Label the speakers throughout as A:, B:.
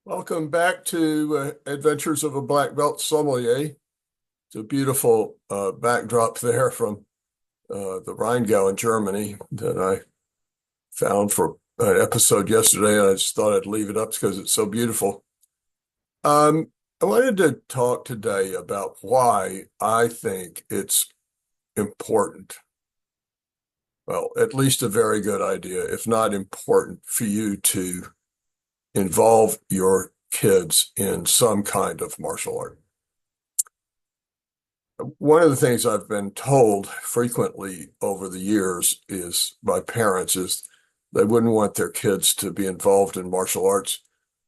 A: Welcome back to Adventures of a Black Belt Sommelier. It's a beautiful backdrop there from the Rheingau in Germany that I found for an episode yesterday, and I just thought I'd leave it up because it's so beautiful. I wanted to talk today about why I think it's important, well, at least a very good idea, if not important, for you to involve your kids in some kind of martial art. One of the things I've been told frequently over the years is by parents is they wouldn't want their kids to be involved in martial arts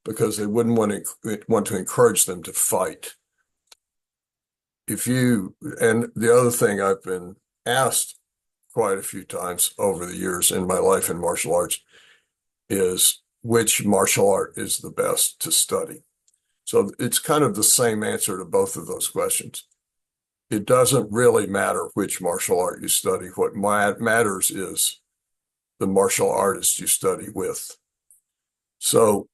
A: because they wouldn't want to encourage them to fight. And the other thing I've been asked quite a few times over the years in my life in martial arts is which martial art is the best to study? So it's kind of the same answer to both of those questions. It doesn't really matter which martial art you study. What matters is the martial artist you study with. So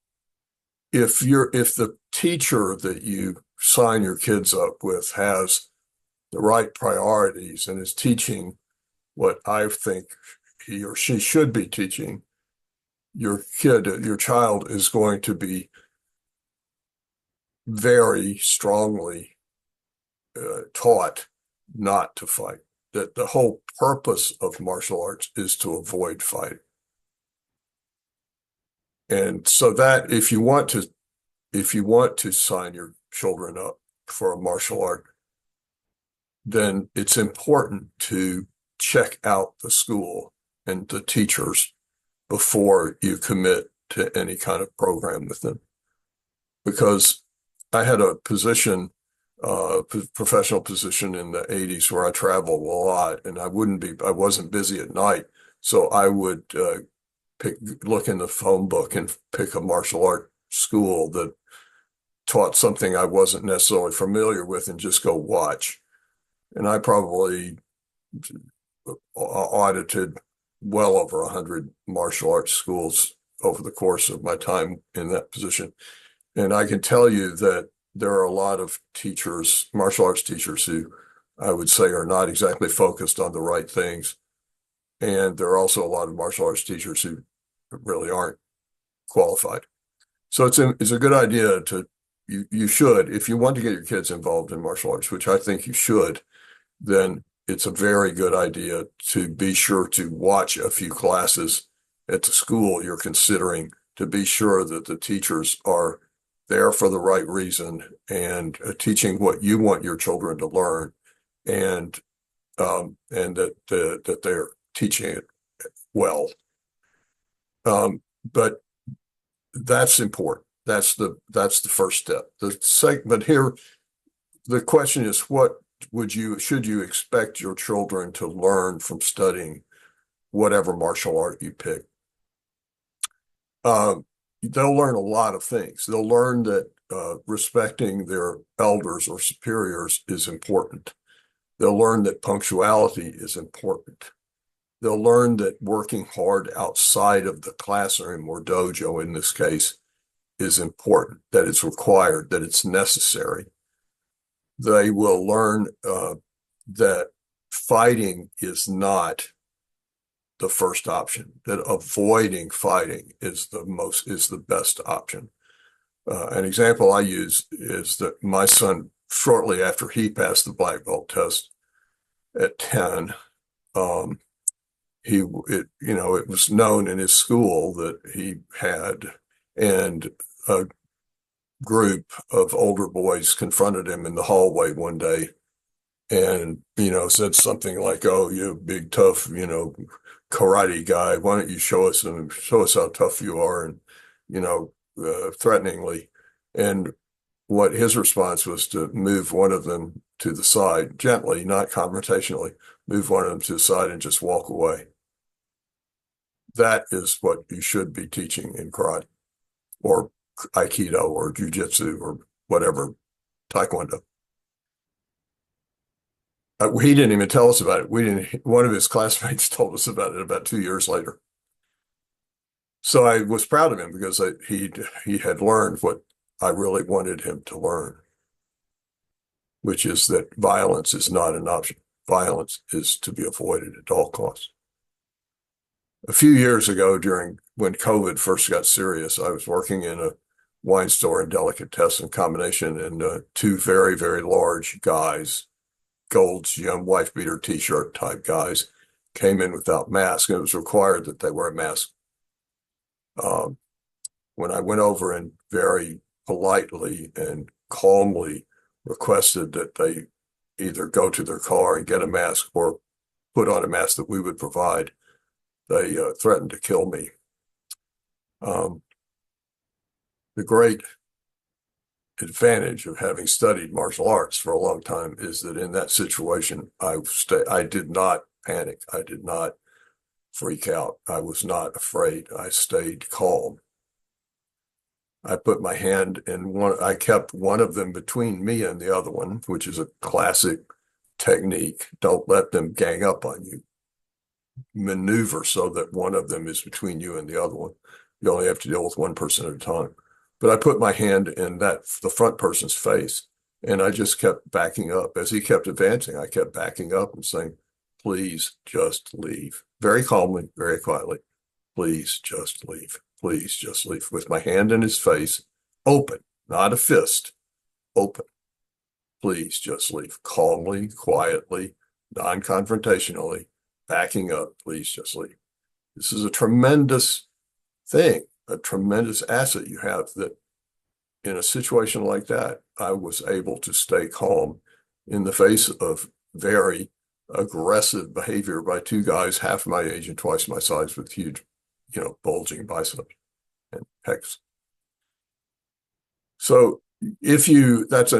A: if the teacher that you sign your kids up with has the right priorities and is teaching what I think he or she should be teaching, your child is going to be very strongly taught not to fight. That the whole purpose of martial arts is to avoid fighting. And so that if you want to sign your children up for a martial art, then it's important to check out the school and the teachers before you commit to any kind of program with them. Because I had a professional position in the 80s where I traveled a lot, and I wasn't busy at night. So I would look in the phone book and pick a martial art school that taught something I wasn't necessarily familiar with and just go watch. And I probably audited well over 100 martial arts schools over the course of my time in that position. And I can tell you that there are a lot of teachers, martial arts teachers, who I would say are not exactly focused on the right things. And there are also a lot of martial arts teachers who really aren't qualified. So it's a good idea you should, if you want to get your kids involved in martial arts, which I think you should, then it's a very good idea to be sure to watch a few classes at the school you're considering to be sure that the teachers are there for the right reason and teaching what you want your children to learn, and that they're teaching it well. But that's important. That's the first step. But here, the question is, what should you expect your children to learn from studying whatever martial art you pick? They'll learn a lot of things. They'll learn that respecting their elders or superiors is important. They'll learn that punctuality is important. They'll learn that working hard outside of the classroom or dojo in this case is important, that it's required, that it's necessary. They will learn that fighting is not the first option, that avoiding fighting is the best option. An example I use is that my son, shortly after he passed the black belt test at 10, it was known in his school that he had, and a group of older boys confronted him in the hallway one day and, said something like, "Oh, you big tough, karate guy, why don't you show us how tough you are?" And, threateningly. And what his response was to move one of them to the side, gently, not confrontationally, move one of them to the side and just walk away. That is what you should be teaching in karate or aikido or jujitsu or whatever, taekwondo. He didn't even tell us about it. One of his classmates told us about it about 2 years later. So I was proud of him because he had learned what I really wanted him to learn, which is that violence is not an option. Violence is to be avoided at all costs. A few years ago, when COVID first got serious, I was working in a wine store and delicatessen combination, and two very, very large guys, Gold's young wife beater t-shirt type guys, came in without masks, and it was required that they wear a mask. When I went over and very politely and calmly requested that they either go to their car and get a mask or put on a mask that we would provide, they threatened to kill me. The great advantage of having studied martial arts for a long time is that in that situation, I did not panic. I did not freak out. I was not afraid. I stayed calm. I put my hand in I kept one of them between me and the other one, which is a classic technique. Don't let them gang up on you. Maneuver so that one of them is between you and the other one. You only have to deal with one person at a time. But I put my hand in the front person's face, and I just kept backing up. As he kept advancing, I kept backing up and saying, please just leave. Very calmly, very quietly. Please just leave. Please just leave. With my hand in his face, open, not a fist, open. Please just leave. Calmly, quietly, non-confrontationally, backing up. Please just leave. This is a tremendous thing, a tremendous asset you have, that in a situation like that, I was able to stay calm in the face of very aggressive behavior by two guys half my age and twice my size with huge, bulging biceps and pecs. So that's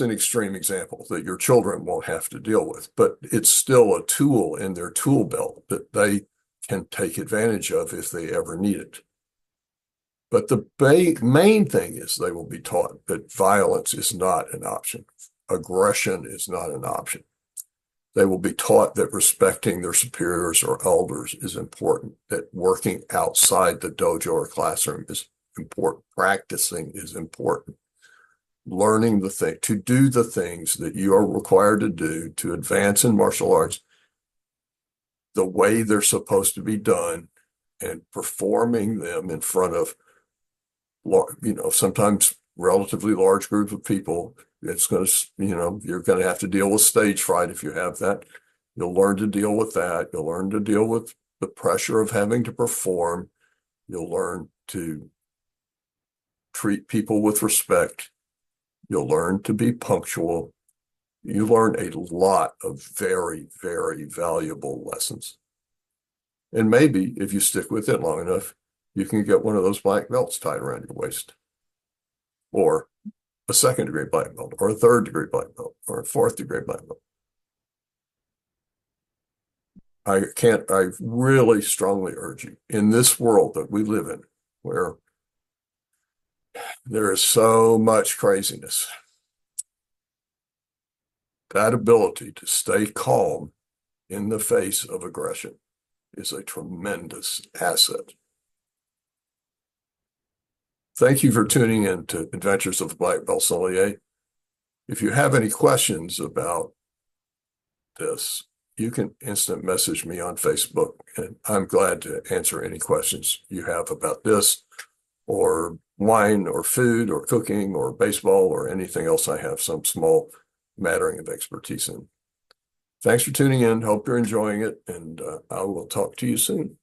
A: an extreme example that your children won't have to deal with, but it's still a tool in their tool belt that they can take advantage of if they ever need it. But the main thing is they will be taught that violence is not an option. Aggression is not an option. They will be taught that respecting their superiors or elders is important, that working outside the dojo or classroom is important. Practicing is important. Learning to do the things that you are required to do to advance in martial arts the way they're supposed to be done, and performing them in front of, sometimes relatively large groups of people. It's going to, you're going to have to deal with stage fright if you have that. You'll learn to deal with that. You'll learn to deal with the pressure of having to perform. You'll learn to treat people with respect. You'll learn to be punctual. You learn a lot of very, very valuable lessons. And maybe if you stick with it long enough, you can get one of those black belts tied around your waist, or a second-degree black belt, or a third-degree black belt, or a fourth-degree black belt. I really strongly urge you, in this world that we live in, where there is so much craziness, that ability to stay calm in the face of aggression is a tremendous asset. Thank you for tuning in to Adventures of the Black Belt Sommelier. If you have any questions about this, you can instant message me on Facebook, and I'm glad to answer any questions you have about this, or wine, or food, or cooking, or baseball, or anything else I have some small mattering of expertise in. Thanks for tuning in. Hope you're enjoying it, and I will talk to you soon.